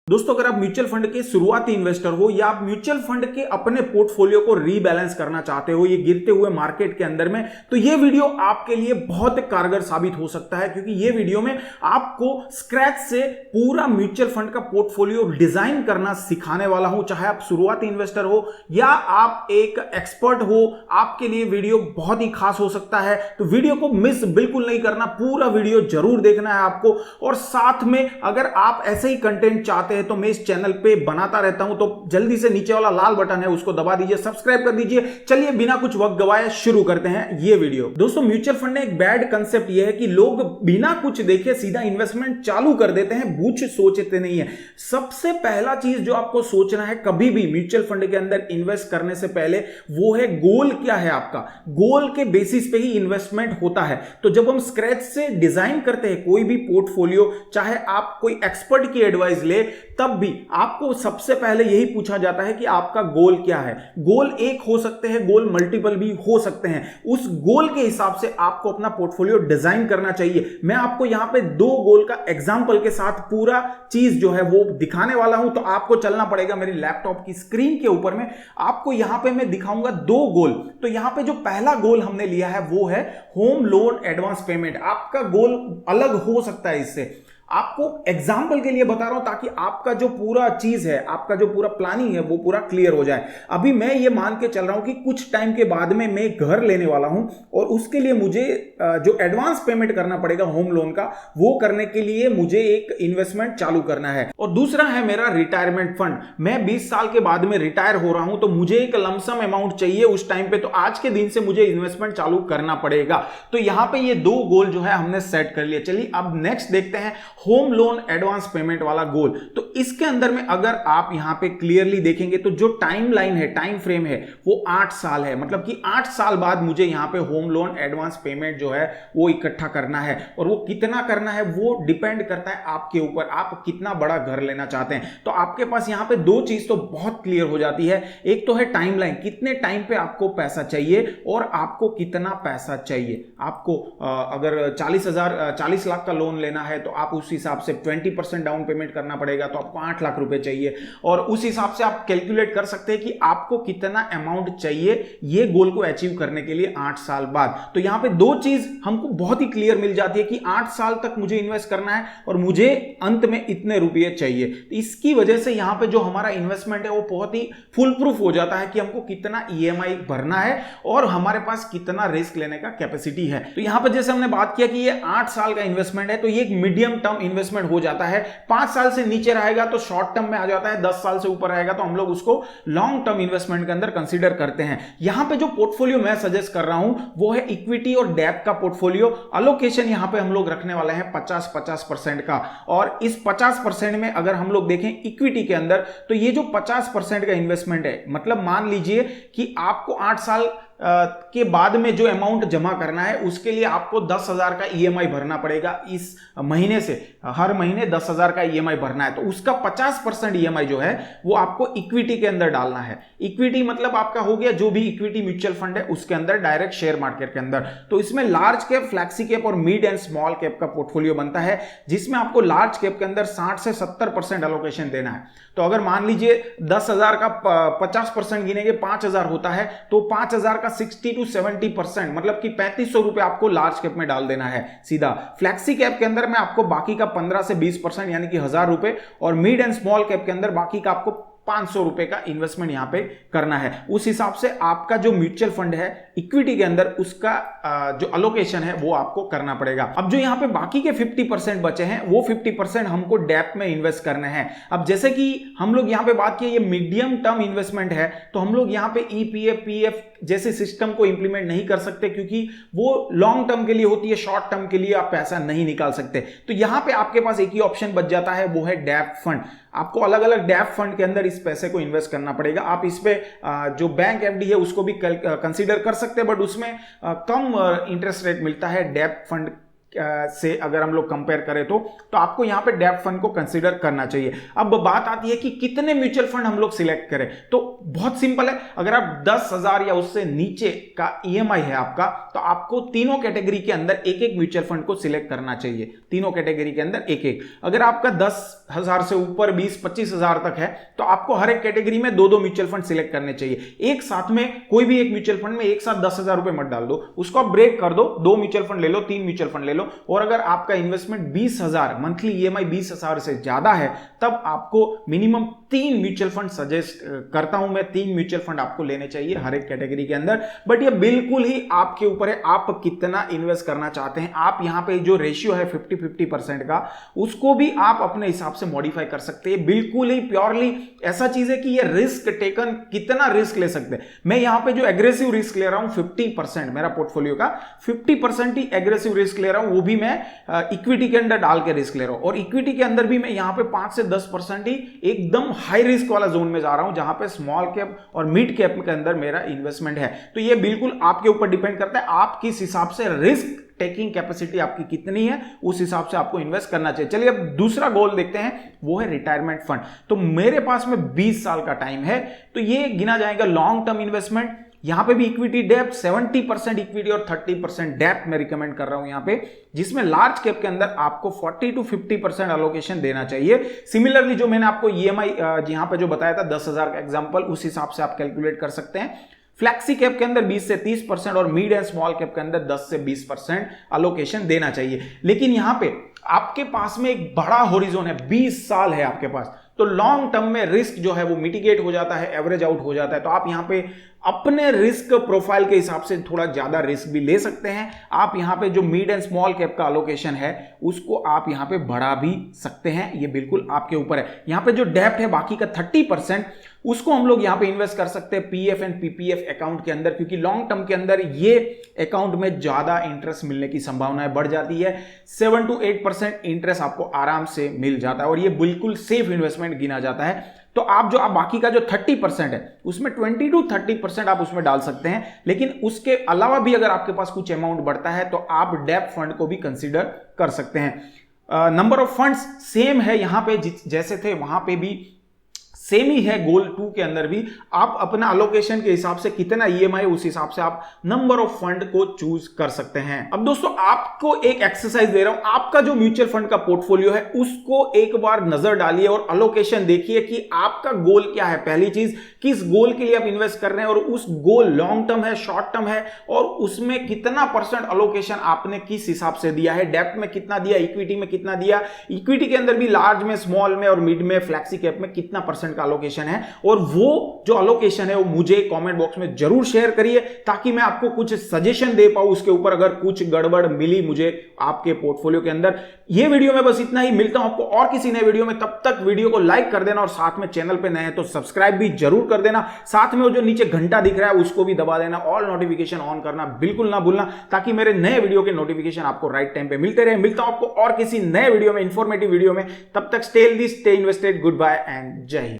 दोस्तों, अगर आप म्यूचुअल फंड के शुरुआती इन्वेस्टर हो या आप म्यूचुअल फंड के अपने पोर्टफोलियो को रीबैलेंस करना चाहते हो ये गिरते हुए मार्केट के अंदर में, तो ये वीडियो आपके लिए बहुत कारगर साबित हो सकता है, क्योंकि ये वीडियो में आपको स्क्रैच से पूरा म्यूचुअल फंड का पोर्टफोलियो डिजाइन करना सिखाने वाला हूं। चाहे आप शुरुआती इन्वेस्टर हो या आप एक एक्सपर्ट हो, आपके लिए वीडियो बहुत ही खास हो सकता है। तो वीडियो को मिस बिल्कुल नहीं करना, पूरा वीडियो जरूर देखना है आपको। और साथ में अगर आप ऐसे ही कंटेंट चाहते तो मैं इस चैनल पे बनाता रहता हूं, तो जल्दी से नीचे वाला लाल बटन है उसको दबा दीजिए, सब्सक्राइब कर दीजिए। चलिए बिना कुछ वक्त गवाए शुरू करते हैं ये वीडियो। दोस्तों, म्यूचुअल फंड में एक बैड कंसेप्ट ये है कि लोग बिना कुछ देखे सीधा इन्वेस्टमेंट चालू कर देते हैं, कुछ सोचते नहीं है। सबसे पहला चीज जो आपको सोचना है कभी भी म्यूचुअल फंड के अंदर इन्वेस्ट करने से पहले, वो है गोल क्या है आपका। गोल के बेसिस पे ही इन्वेस्टमेंट होता है। तो जब हम स्क्रैच से डिजाइन करते हैं कोई भी पोर्टफोलियो, चाहे आप कोई एक्सपर्ट की एडवाइस ले, तब भी आपको सबसे पहले यही पूछा जाता है कि आपका गोल क्या है। गोल एक हो सकते हैं, गोल मल्टीपल भी हो सकते हैं। उस गोल के हिसाब से आपको अपना पोर्टफोलियो डिजाइन करना चाहिए। मैं आपको यहां पे दो गोल का एग्जांपल के साथ पूरा चीज जो है वो दिखाने वाला हूं। तो आपको चलना पड़ेगा मेरी लैपटॉप की स्क्रीन के ऊपर में, आपको यहां पे मैं दिखाऊंगा दो गोल। तो यहां पे जो पहला गोल हमने लिया है वो है होम लोन एडवांस पेमेंट। आपका गोल अलग हो सकता है इससे, आपको एग्जाम्पल के लिए बता रहा हूं ताकि आपका जो पूरा चीज है, आपका जो पूरा प्लानिंग है वो पूरा क्लियर हो जाए। अभी मैं ये मान के चल रहा हूं कि कुछ टाइम के बाद में मैं घर लेने वाला हूं और उसके लिए मुझे जो एडवांस पेमेंट करना पड़ेगा होम लोन का, वो करने के लिए मुझे एक इन्वेस्टमेंट चालू करना है। और दूसरा है मेरा रिटायरमेंट फंड। मैं 20 साल के बाद में रिटायर हो रहा हूं, तो मुझे एक लमसम अमाउंट चाहिए उस टाइम पे, तो आज के दिन से मुझे इन्वेस्टमेंट चालू करना पड़ेगा। तो यहां पे ये दो गोल जो है हमने सेट कर लिया। चलिए अब नेक्स्ट देखते हैं होम लोन एडवांस पेमेंट वाला गोल। तो इसके अंदर में अगर आप यहां पे क्लियरली देखेंगे तो जो टाइम लाइन है, टाइम फ्रेम है, वो 8 साल है। मतलब कि 8 साल बाद मुझे यहां पे होम लोन एडवांस पेमेंट जो है वो इकट्ठा करना है। और वो कितना करना है वो डिपेंड करता है आपके ऊपर, आप कितना बड़ा घर लेना चाहते हैं। तो आपके पास यहां पे दो चीज तो बहुत क्लियर हो जाती है। एक तो है टाइम लाइन, कितने टाइम पे आपको पैसा चाहिए और आपको कितना पैसा चाहिए। आपको अगर 40 लाख का लोन लेना है तो आप उस हिसाब से 20% डाउन पेमेंट करना पड़ेगा, तो आपको 8 लाख रुपए चाहिए। और उस हिसाब से आप कैलकुलेट कर सकते हैं कि आपको कितना अमाउंट चाहिए ये गोल को अचीव करने के लिए 8 साल बाद। तो यहां पे दो चीज हमको बहुत ही क्लियर मिल जाती है कि 8 साल तक मुझे इन्वेस्ट करना है और मुझे अंत में इतने रुपए चाहिए। तो इसकी वजह से यहां पे जो हमारा इन्वेस्टमेंट है वो बहुत ही फुल प्रूफ हो जाता है कि हमको कितना ईएमआई भरना है और हमारे पास कितना रिस्क लेने का कैपेसिटी है। तो यहां पर जैसे हमने बात किया कि ये 8 साल का इन्वेस्टमेंट है, तो ये एक मीडियम टर्म इन्वेस्टमेंट हो जाता है। 5 साल से नीचे रहेगा तो शॉर्ट टर्म में आ जाता है, 10 साल से ऊपर रहेगा तो हम लोग उसको लॉन्ग टर्म इन्वेस्टमेंट के अंदर कंसीडर करते हैं। यहां पे जो पोर्टफोलियो मैं सजेस्ट कर रहा हूं वो है इक्विटी और डेब्ट का पोर्टफोलियो। अलोकेशन यहां पे हम लोग रखने वाले हैं 50-50% का। और इस 50% में अगर हम लोग देखें इक्विटी के अंदर, तो ये जो 50% का इन्वेस्टमेंट है, मतलब मान लीजिए कि आपको 8 साल के बाद में जो अमाउंट जमा करना है उसके लिए आपको 10,000 का ईएमआई भरना पड़ेगा। इस महीने से हर महीने 10,000 का ईएमआई भरना है, तो उसका 50% ईएमआई जो है वो आपको इक्विटी के अंदर डालना है। इक्विटी मतलब आपका हो गया जो भी इक्विटी म्यूचुअल फंड है उसके अंदर, डायरेक्ट शेयर मार्केट के अंदर। तो इसमें लार्ज कैप, फ्लैक्सी कैप और मिड एंड स्मॉल कैप का पोर्टफोलियो बनता है, जिसमें आपको लार्ज कैप के अंदर 60 से 70% एलोकेशन देना है। तो अगर मान लीजिए 10,000 का 50% गिनेंगे 5,000 होता है, तो 5,000 का 60 to 70% मतलब कि 3,500 रुपए आपको लार्ज कैप में डाल देना है सीधा। फ्लैक्सी कैप के अंदर में आपको बाकी का 15 से 20% यानी कि 1,000 रुपए, और मिड एंड स्मॉल कैप के अंदर बाकी का आपको 500 रुपए का इन्वेस्टमेंट यहां पे करना है। उस हिसाब से आपका जो म्यूचुअल फंड है इक्विटी के अंदर, उसका जो अलोकेशन है वो आपको करना पड़ेगा। अब जो यहां पे बाकी के 50% बचे हैं वो 50% हमको डेब्ट में इन्वेस्ट करने हैं। अब जैसे कि हम लोग यहां पे बात की ये मीडियम टर्म इन्वेस्टमेंट है, तो हम लोग यहां पे ईपीएफ, पीएफ जैसे सिस्टम को इंप्लीमेंट नहीं कर सकते, क्योंकि वो लॉन्ग टर्म के लिए होती है, शॉर्ट टर्म के लिए आप पैसा नहीं निकाल सकते। तो यहां पे आपके पास एक ही ऑप्शन बच जाता है, वो है डेब्ट फंड। आपको अलग अलग डेब्ट फंड के अंदर इस पैसे को इन्वेस्ट करना पड़ेगा। आप इस पे जो बैंक एफडी है उसको भी कंसीडर कर सकते हैं, बट उसमें कम इंटरेस्ट रेट मिलता है डेब्ट फंड से अगर हम लोग कंपेयर करें तो आपको यहां पे डेब्ट फंड को कंसीडर करना चाहिए। अब बात आती है कि कितने म्यूचुअल फंड हम लोग सिलेक्ट करें, तो बहुत सिंपल है। अगर आप 10,000 या उससे नीचे का ईएमआई है आपका, तो आपको तीनों कैटेगरी के अंदर एक एक म्यूचुअल फंड को सिलेक्ट करना चाहिए, तीनों कैटेगरी के अंदर एक एक। अगर आपका 10,000 से ऊपर 20-25,000 तक है, तो आपको हर एक कैटेगरी में 2-2 म्यूचुअल फंड सिलेक्ट करने चाहिए। एक साथ में कोई भी एक म्यूचुअल फंड में एक साथ 10,000 रुपए मत डाल दो, उसको आप ब्रेक कर दो, 2 म्यूचुअल फंड ले लो, 3 म्यूचुअल फंड ले लो। और अगर आपका इन्वेस्टमेंट 20,000, मंथली ईएमआई 20,000 से ज्यादा है, तब आपको मिनिमम 3 म्यूचुअल फंड सजेस्ट करता हूं मैं, 3 म्यूचुअल फंड आपको लेने चाहिए हर एक कैटेगरी के अंदर। बट ये बिल्कुल ही आपके ऊपर है, आप कितना इन्वेस्ट करना चाहते हैं। आप यहां पे जो रेशियो है 50-50% का, उसको भी आप अपने हिसाब से मॉडिफाई कर सकते हैं। बिल्कुल ही प्योरली ऐसा चीज है कि ये रिस्क टेकन, कितना रिस्क ले सकते हैं। मैं यहां पे जो एग्रेसिव रिस्क ले रहा हूं 50%, मेरा पोर्टफोलियो का 50% ही एग्रेसिव रिस्क ले रहा हूं, वो भी मैं इक्विटी के अंदर डाल के रिस्क ले रहा हूं। और इक्विटी के अंदर भी मैं यहां पे 5 से 10% ही एकदम हाई रिस्क वाला जोन में जा रहा हूं, जहां पे स्मॉल कैप और मिड कैप के अंदर मेरा इन्वेस्टमेंट है। तो ये बिल्कुल आपके ऊपर डिपेंड करता है, आप किस हिसाब से रिस्क टेकिंग कैपेसिटी आपकी कितनी है, उस हिसाब से आपको इन्वेस्ट करना चाहिए। चलिए अब दूसरा गोल देखते हैं, वो है रिटायरमेंट फंड। तो मेरे पास में 20 साल का टाइम है, तो ये गिना जाएगा लॉन्ग टर्म इन्वेस्टमेंट। यहां पे भी इक्विटी डेप्थ 70% इक्विटी और 30% डेप्थ मैं रिकमेंड कर रहा हूं यहां पे, जिसमें लार्ज कैप के अंदर आपको 40-50% अलोकेशन देना चाहिए। सिमिलरली जो मैंने आपको ईएमआई यहां पे जो बताया था 10,000 का एग्जांपल, उस हिसाब से आप कैलकुलेट कर सकते हैं। फ्लैक्सी कैप के अंदर 20 से 30% और मिड एंड स्मॉल कैप के अंदर 10 से 20% अलोकेशन देना चाहिए। लेकिन यहां पे आपके पास में एक बड़ा होरिजोन है, 20 साल है आपके पास, तो लॉन्ग टर्म में रिस्क जो है वो मिटिगेट हो जाता है, एवरेज आउट हो जाता है। तो आप यहां पे अपने रिस्क प्रोफाइल के हिसाब से थोड़ा ज्यादा रिस्क भी ले सकते हैं। आप यहां पे जो मिड एंड स्मॉल कैप का अलोकेशन है उसको आप यहां पे बढ़ा भी सकते हैं, ये बिल्कुल आपके ऊपर है। यहां पे जो डेप्थ है बाकी का 30%, उसको हम लोग यहां पे इन्वेस्ट कर सकते हैं पीएफ एंड पीपीएफ अकाउंट के अंदर, क्योंकि लॉन्ग टर्म के अंदर ये अकाउंट में ज्यादा इंटरेस्ट मिलने की संभावनाएं बढ़ जाती है। 7 to 8% इंटरेस्ट आपको आराम से मिल जाता है और ये बिल्कुल सेफ इन्वेस्टमेंट गिना जाता है। तो आप जो बाकी का जो 30% है उसमें 20 to 30% आप उसमें डाल सकते हैं। लेकिन उसके अलावा भी अगर आपके पास कुछ अमाउंट बढ़ता है तो आप डेब्ट फंड को भी कंसीडर कर सकते हैं। नंबर ऑफ फंड्स सेम है यहां पे, जैसे थे वहां पे भी सेम ही है। गोल 2 के अंदर भी आप अपना अलोकेशन के हिसाब से कितना ईएमआई, उस हिसाब से आप नंबर ऑफ फंड को चूज कर सकते हैं। अब दोस्तों आपको एक एक्सरसाइज दे रहा हूं, आपका जो म्यूचुअल फंड का पोर्टफोलियो है उसको एक बार नजर डालिए और अलोकेशन देखिए कि आपका गोल क्या है। पहली चीज, किस गोल के लिए आप इन्वेस्ट कर रहे हैं और उस गोल लॉन्ग टर्म है, शॉर्ट टर्म है, और उसमें कितना परसेंट अलोकेशन आपने किस हिसाब से दिया है। डेप्थ में कितना दिया, इक्विटी में कितना दिया, इक्विटी के अंदर भी लार्ज में, स्मॉल में और मिड में, फ्लैक्सी कैप में कितना परसेंट का अलोकेशन है। और वो जो अलोकेशन है वो मुझे कमेंट बॉक्स में जरूर शेयर करिए, ताकि मैं आपको कुछ सजेशन दे पाऊं उसके ऊपर, अगर कुछ गड़बड़ मिली मुझे आपके पोर्टफोलियो के अंदर। ये वीडियो में बस इतना ही, मिलता हूं आपको और किसी नए वीडियो में। तब तक वीडियो को लाइक कर देना और साथ में चैनल पे नए हैं तो सब्सक्राइब भी जरूर कर देना। साथ में वो जो नीचे घंटा दिख रहा है उसको भी दबा देना, ऑल नोटिफिकेशन ऑन करना बिल्कुल ना भूलना, ताकि मेरे नए वीडियो के नोटिफिकेशन आपको राइट टाइम पे मिलते रहे। मिलता हूं आपको और किसी नए वीडियो में, इंफॉर्मेटिव वीडियो में। तब तक stay healthy, stay invested, good bye and जय हिंद।